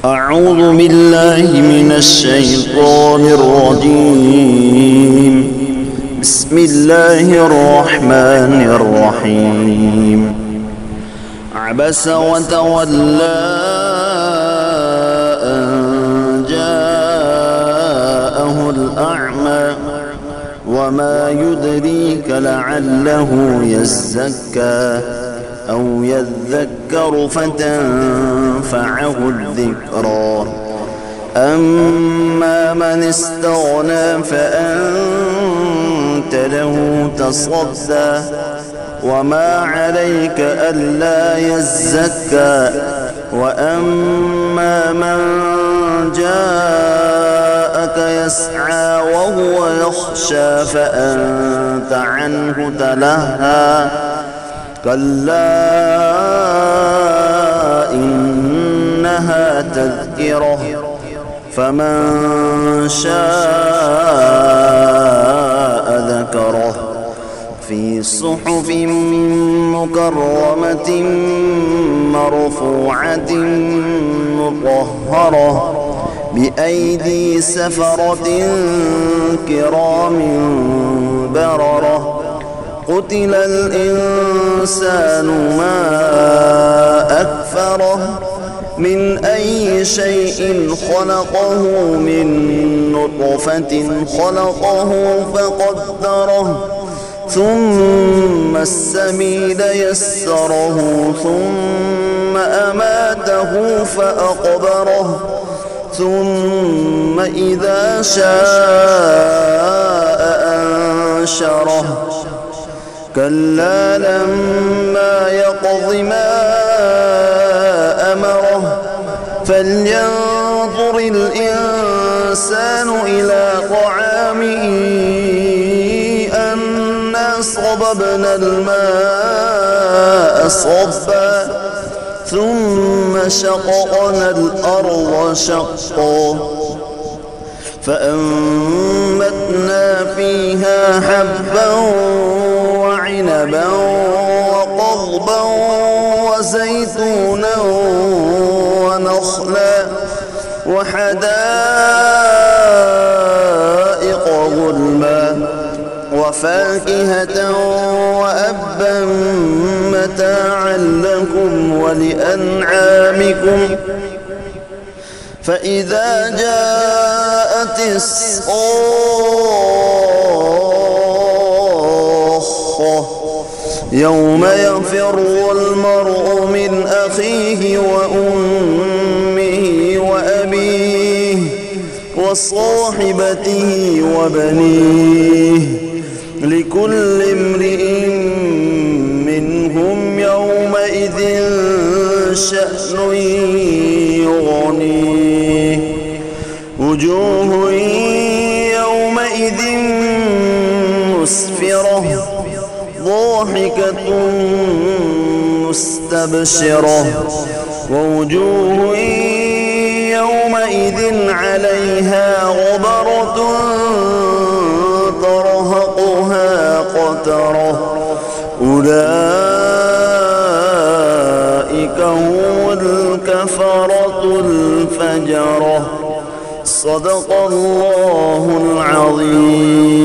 أعوذ بالله من الشيطان الرجيم. بسم الله الرحمن الرحيم. عبس وتولى أن جاءه الأعمى وما يدريك لعله يزكى أو يذكر فتنفعه الذكرى. أما من استغنى فأنت له تصدى وما عليك ألا يزكى. وأما من جاءك يسعى وهو يخشى فأنت عنه تلهى. كلا إنها تذكرة فمن شاء ذكره في صحف مكرمة مرفوعة مطهرة بأيدي سفرة كرام بررة. قتل الإنسان ما أكفره من أي شيء خلقه من نطفة خلقه فقدره ثم السبيل يسره ثم أماته فأقبره ثم إذا شاء أنشره. كلا لما يقض ما أمره فلينظر الإنسان إلى طعامه أنا صببنا الماء صبا ثم شققنا الأرض شقا فأنبتنا فيها حبا وعنبا وقضبا وزيتونا ونخلا وحدائق غلما وفاكهة وأبا متاعا لكم ولأنعامكم. فإذا جاءت الصاخة يوم يفر المرء من أخيه وأمه وأبيه وصاحبته وبنيه لكل امرئ منهم يومئذ شأن يغنيه. وجوه يومئذ مسفرة ضاحكة مستبشرة ووجوه يومئذ عليها غبرة ترهقها قترة. أولئك هم الكفرة الفجرة. صدق الله العظيم.